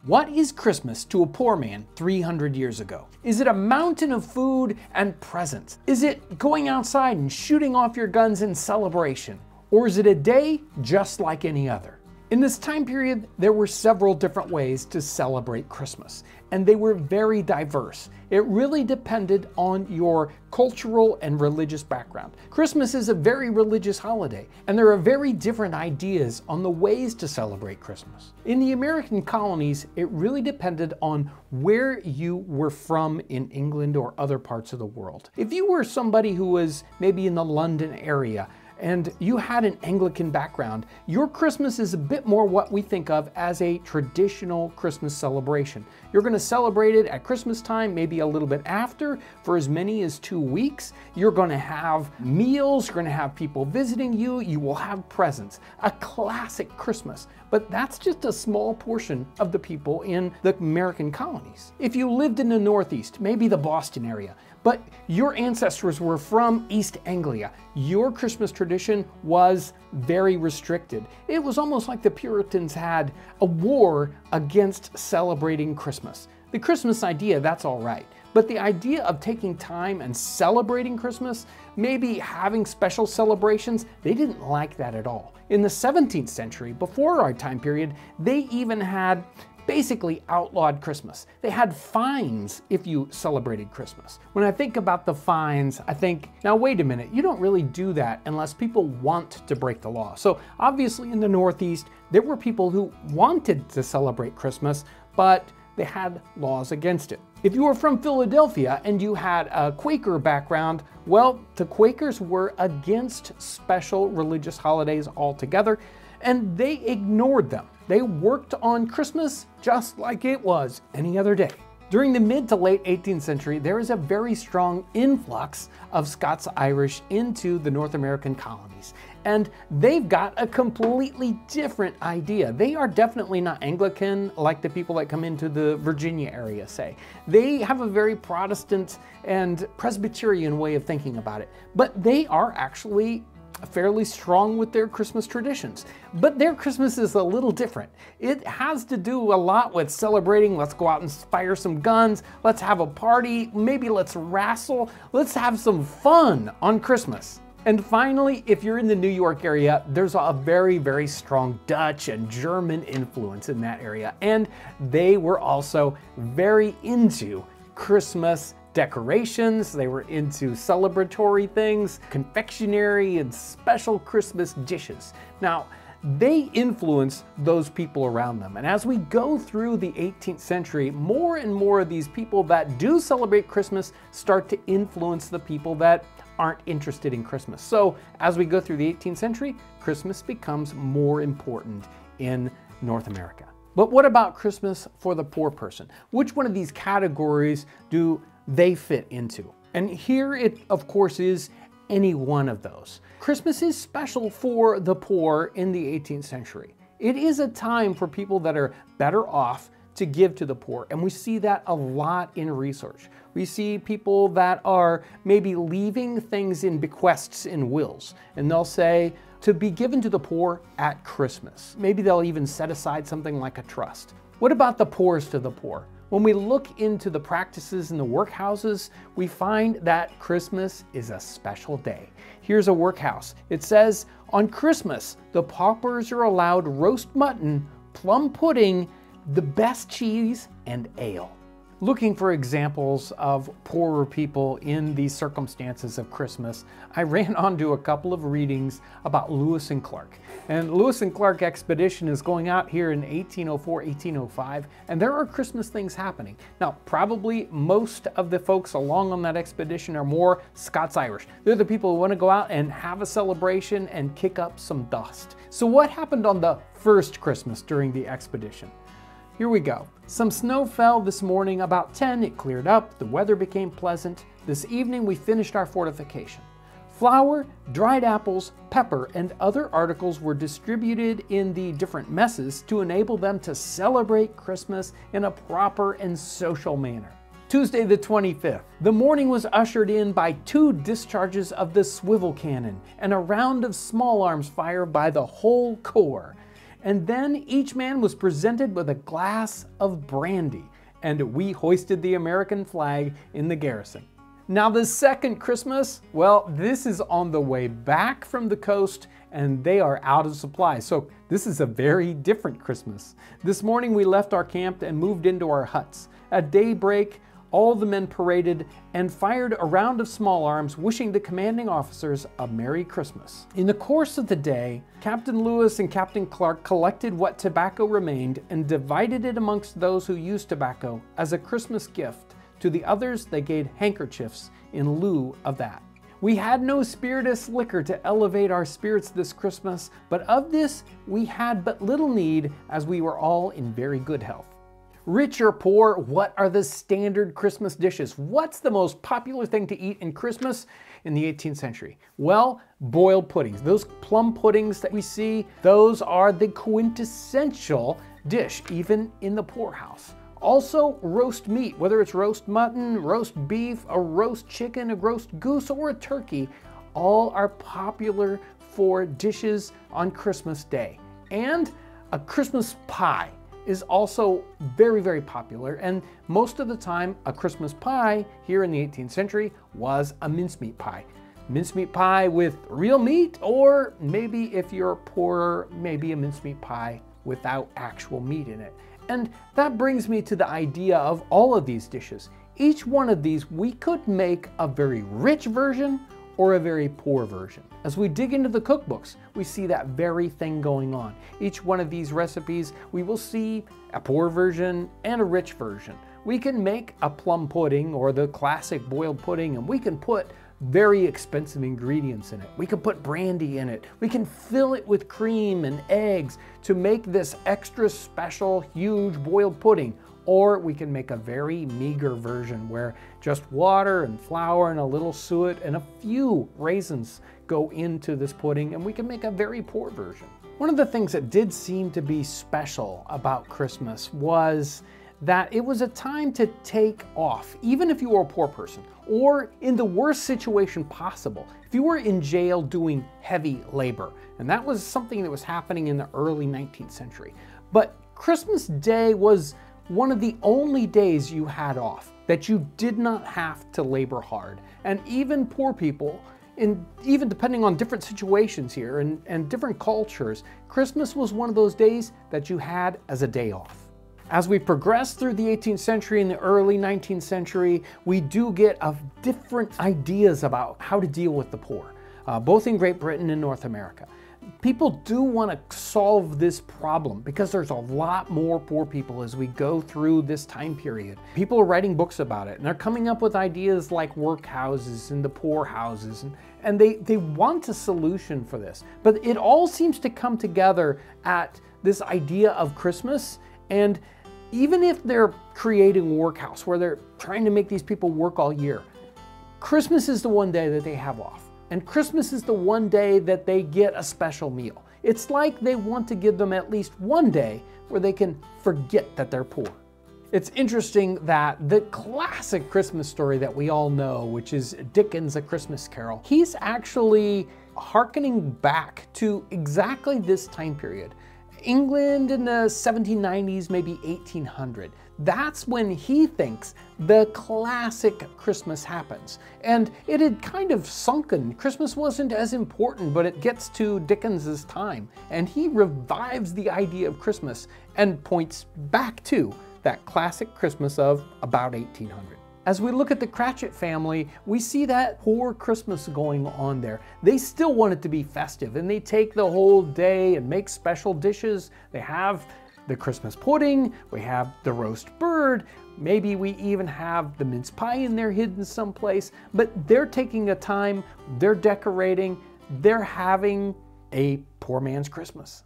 What is Christmas to a poor man 300 years ago? Is it a mountain of food and presents? Is it going outside and shooting off your guns in celebration? Or is it a day just like any other? In this time period, there were several different ways to celebrate Christmas, and they were very diverse. It really depended on your cultural and religious background. Christmas is a very religious holiday, and there are very different ideas on the ways to celebrate Christmas. In the American colonies, it really depended on where you were from in England or other parts of the world. If you were somebody who was maybe in the London area, and you had an Anglican background, your Christmas is a bit more what we think of as a traditional Christmas celebration. You're going to celebrate it at Christmas time, maybe a little bit after, for as many as 2 weeks. You're going to have meals, you're going to have people visiting you, you will have presents. A classic Christmas. But that's just a small portion of the people in the American colonies. If you lived in the Northeast, maybe the Boston area, but your ancestors were from East Anglia, your Christmas tradition was very restricted. It was almost like the Puritans had a war against celebrating Christmas. The Christmas idea, that's all right. But the idea of taking time and celebrating Christmas, maybe having special celebrations, they didn't like that at all. In the 17th century, before our time period, they even had basically outlawed Christmas. They had fines if you celebrated Christmas. When I think about the fines, I think, now wait a minute, you don't really do that unless people want to break the law. So obviously in the Northeast, there were people who wanted to celebrate Christmas, but they had laws against it. If you were from Philadelphia and you had a Quaker background, well, the Quakers were against special religious holidays altogether, and they ignored them. They worked on Christmas just like it was any other day. During the mid to late 18th century, there is a very strong influx of Scots-Irish into the North American colonies. And they've got a completely different idea. They are definitely not Anglican like the people that come into the Virginia area say. They have a very Protestant and Presbyterian way of thinking about it. But they are actually fairly strong with their Christmas traditions. But their Christmas is a little different. It has to do a lot with celebrating. Let's go out and fire some guns. Let's have a party. Maybe let's wrestle. Let's have some fun on Christmas. And finally, if you're in the New York area, there's a very, very strong Dutch and German influence in that area. And they were also very into Christmas decorations. They were into celebratory things, confectionery, and special Christmas dishes. Now, they influence those people around them. And as we go through the 18th century, more and more of these people that do celebrate Christmas start to influence the people that aren't interested in Christmas. So as we go through the 18th century, Christmas becomes more important in North America. But what about Christmas for the poor person? Which one of these categories do they fit into? And here it, of course, is any one of those. Christmas is special for the poor in the 18th century. It is a time for people that are better off to give to the poor, and we see that a lot in research. We see people that are maybe leaving things in bequests in wills, and they'll say to be given to the poor at Christmas. Maybe they'll even set aside something like a trust. What about the poorest of the poor? When we look into the practices in the workhouses, we find that Christmas is a special day. Here's a workhouse. It says, on Christmas, the paupers are allowed roast mutton, plum pudding, the best cheese, and ale. Looking for examples of poorer people in these circumstances of Christmas, I ran onto a couple of readings about Lewis and Clark. And Lewis and Clark expedition is going out here in 1804, 1805, and there are Christmas things happening. Now, probably most of the folks along on that expedition are more Scots-Irish. They're the people who want to go out and have a celebration and kick up some dust. So what happened on the first Christmas during the expedition? Here we go. Some snow fell this morning about 10. It cleared up. The weather became pleasant. This evening we finished our fortification. Flour, dried apples, pepper, and other articles were distributed in the different messes to enable them to celebrate Christmas in a proper and social manner. Tuesday the 25th. The morning was ushered in by 2 discharges of the swivel cannon and a round of small arms fire by the whole corps. And then each man was presented with a glass of brandy, and we hoisted the American flag in the garrison. Now the second Christmas, well, this is on the way back from the coast and they are out of supplies. So this is a very different Christmas. This morning we left our camp and moved into our huts. At daybreak, all the men paraded and fired a round of small arms, wishing the commanding officers a Merry Christmas. In the course of the day, Captain Lewis and Captain Clark collected what tobacco remained and divided it amongst those who used tobacco as a Christmas gift. To the others, they gave handkerchiefs in lieu of that. We had no spirituous liquor to elevate our spirits this Christmas, but of this we had but little need, as we were all in very good health. Rich or poor, what are the standard Christmas dishes? What's the most popular thing to eat in Christmas in the 18th century? Well, boiled puddings. Those plum puddings that we see, those are the quintessential dish, even in the poorhouse. Also, roast meat, whether it's roast mutton, roast beef, a roast chicken, a roast goose, or a turkey, all are popular for dishes on Christmas Day. And a Christmas pie is also very, very popular. And most of the time, a Christmas pie here in the 18th century was a mincemeat pie. Mincemeat pie with real meat, or maybe if you're poorer, maybe a mincemeat pie without actual meat in it. And that brings me to the idea of all of these dishes. Each one of these, we could make a very rich version or a very poor version. As we dig into the cookbooks, we see that very thing going on. Each one of these recipes, we will see a poor version and a rich version. We can make a plum pudding or the classic boiled pudding, and we can put very expensive ingredients in it. We can put brandy in it. We can fill it with cream and eggs to make this extra special, huge boiled pudding. Or we can make a very meager version where just water and flour and a little suet and a few raisins go into this pudding, and we can make a very poor version. One of the things that did seem to be special about Christmas was that it was a time to take off, even if you were a poor person, or in the worst situation possible, if you were in jail doing heavy labor. And that was something that was happening in the early 19th century. But Christmas Day was one of the only days you had off, that you did not have to labor hard. And even poor people, even depending on different situations here and different cultures, Christmas was one of those days that you had as a day off. As we progress through the 18th century and the early 19th century, we do get different ideas about how to deal with the poor, both in Great Britain and North America. People do want to solve this problem because there's a lot more poor people as we go through this time period. People are writing books about it, and they're coming up with ideas like workhouses and the poorhouses, and they want a solution for this. But it all seems to come together at this idea of Christmas. And even if they're creating a workhouse where they're trying to make these people work all year, Christmas is the one day that they have off. And Christmas is the one day that they get a special meal. It's like they want to give them at least one day where they can forget that they're poor. It's interesting that the classic Christmas story that we all know, which is Dickens' A Christmas Carol, he's actually hearkening back to exactly this time period. England in the 1790s, maybe 1800. That's when he thinks the classic Christmas happens. And it had kind of sunken. Christmas wasn't as important, but it gets to Dickens's time, and he revives the idea of Christmas and points back to that classic Christmas of about 1800. As we look at the Cratchit family, we see that poor Christmas going on there. They still want it to be festive, and they take the whole day and make special dishes. They have the Christmas pudding, we have the roast bird, maybe we even have the mince pie in there hidden someplace, but they're taking a time, they're decorating, they're having a poor man's Christmas.